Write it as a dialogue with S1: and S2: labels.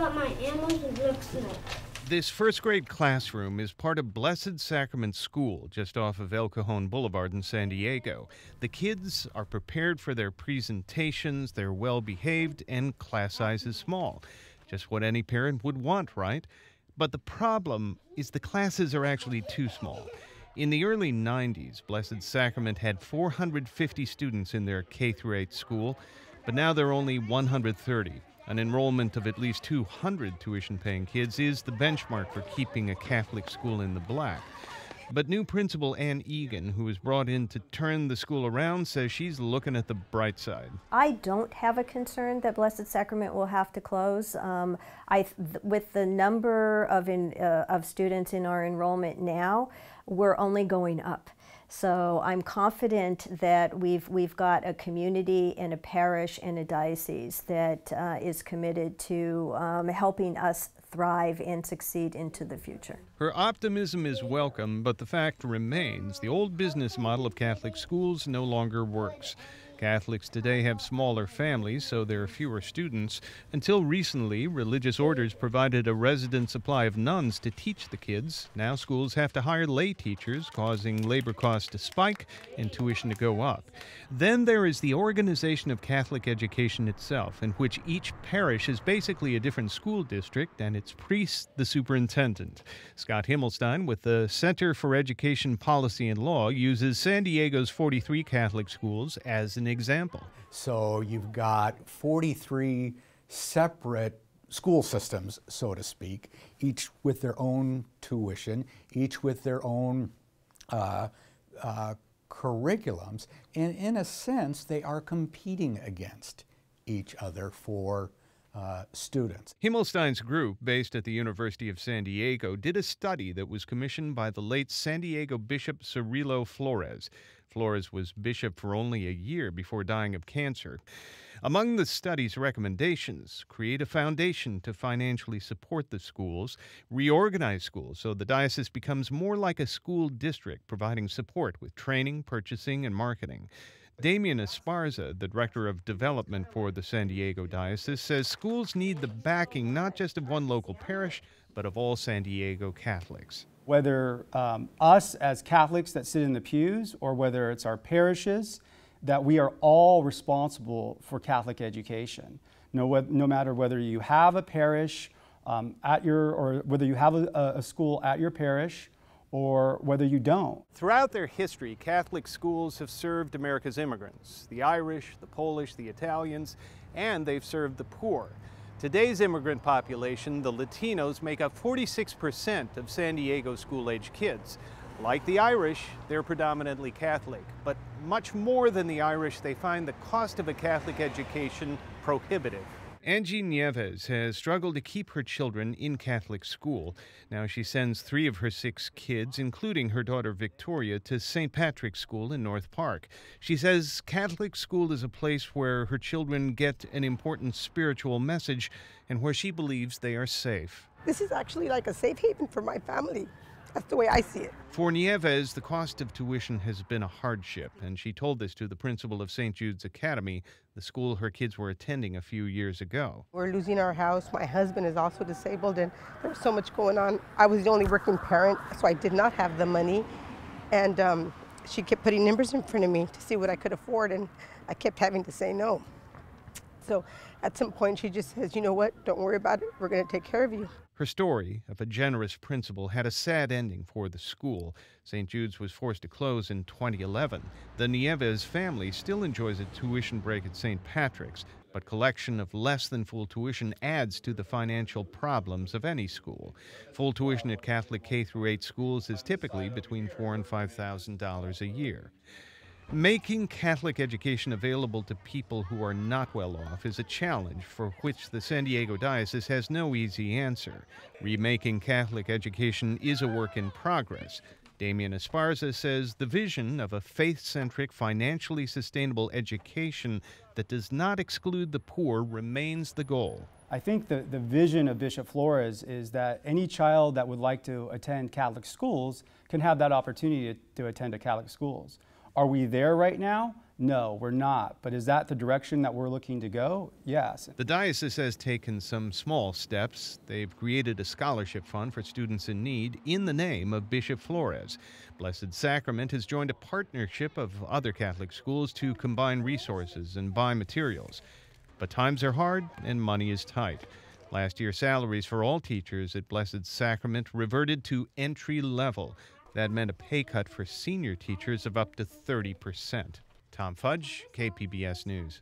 S1: what my animals looks like.
S2: This first grade classroom is part of Blessed Sacrament School just off of El Cajon Boulevard in San Diego. The kids are prepared for their presentations, they're well behaved, and class size is small. Just what any parent would want, right? But the problem is the classes are actually too small. In the early 90s, Blessed Sacrament had 450 students in their K-8 school, but now there are only 130. An enrollment of at least 200 tuition-paying kids is the benchmark for keeping a Catholic school in the black. But new principal Ann Egan, who was brought in to turn the school around, says she's looking at the bright side.
S3: I don't have a concern that Blessed Sacrament will have to close. With the number of students in our enrollment now, we're only going up. So I'm confident that we've got a community and a parish and a diocese that is committed to helping us thrive and succeed into the future.
S2: Her optimism is welcome, but the fact remains the old business model of Catholic schools no longer works. Catholics today have smaller families, so there are fewer students. Until recently, religious orders provided a resident supply of nuns to teach the kids. Now schools have to hire lay teachers, causing labor costs to spike and tuition to go up. Then there is the organization of Catholic education itself, in which each parish is basically a different school district and its priest the superintendent. Scott Himmelstein with the Center for Education Policy and Law uses San Diego's 43 Catholic schools as an example.
S4: So you've got 43 separate school systems, so to speak, each with their own tuition, each with their own curriculums, and in a sense they are competing against each other for students.
S2: Himmelstein's group, based at the University of San Diego, did a study that was commissioned by the late San Diego Bishop Cirilo Flores. Flores was bishop for only a year before dying of cancer. Among the study's recommendations, create a foundation to financially support the schools, reorganize schools so the diocese becomes more like a school district, providing support with training, purchasing, and marketing. Damian Esparza, the Director of Development for the San Diego Diocese, says schools need the backing not just of one local parish, but of all San Diego Catholics.
S5: Whether us as Catholics that sit in the pews or whether it's our parishes, that we are all responsible for Catholic education. No matter whether you have a parish or whether you have a school at your parish, or whether you don't.
S2: Throughout their history, Catholic schools have served America's immigrants, the Irish, the Polish, the Italians, and they've served the poor. Today's immigrant population, the Latinos, make up 46% of San Diego school-age kids. Like the Irish, they're predominantly Catholic, but much more than the Irish, they find the cost of a Catholic education prohibitive. Angie Nieves has struggled to keep her children in Catholic school. Now she sends 3 of her 6 kids, including her daughter Victoria, to St. Patrick's School in North Park. She says Catholic school is a place where her children get an important spiritual message and where she believes they are safe.
S6: This is actually like a safe haven for my family. That's the way I see it.
S2: For Nieves, the cost of tuition has been a hardship, and she told this to the principal of St. Jude's Academy, the school her kids were attending a few years ago.
S6: We're losing our house. My husband is also disabled, and there's so much going on. I was the only working parent, so I did not have the money. And she kept putting numbers in front of me to see what I could afford, and I kept having to say no. So at some point, she just says, you know what, don't worry about it. We're going to take care of you.
S2: Her story of a generous principal had a sad ending for the school. St. Jude's was forced to close in 2011. The Nieves family still enjoys a tuition break at St. Patrick's, but collection of less than full tuition adds to the financial problems of any school. Full tuition at Catholic K-8 schools is typically between $4,000 and $5,000 a year. Making Catholic education available to people who are not well off is a challenge for which the San Diego Diocese has no easy answer. Remaking Catholic education is a work in progress. Damian Esparza says the vision of a faith-centric, financially sustainable education that does not exclude the poor remains the goal.
S5: I think the vision of Bishop Flores is that any child that would like to attend Catholic schools can have that opportunity to attend a Catholic schools. Are we there right now? No, we're not. But is that the direction that we're looking to go? Yes.
S2: The diocese has taken some small steps. They've created a scholarship fund for students in need in the name of Bishop Flores. Blessed Sacrament has joined a partnership of other Catholic schools to combine resources and buy materials. But times are hard and money is tight. Last year, salaries for all teachers at Blessed Sacrament reverted to entry level. That meant a pay cut for senior teachers of up to 30%. Tom Fudge, KPBS News.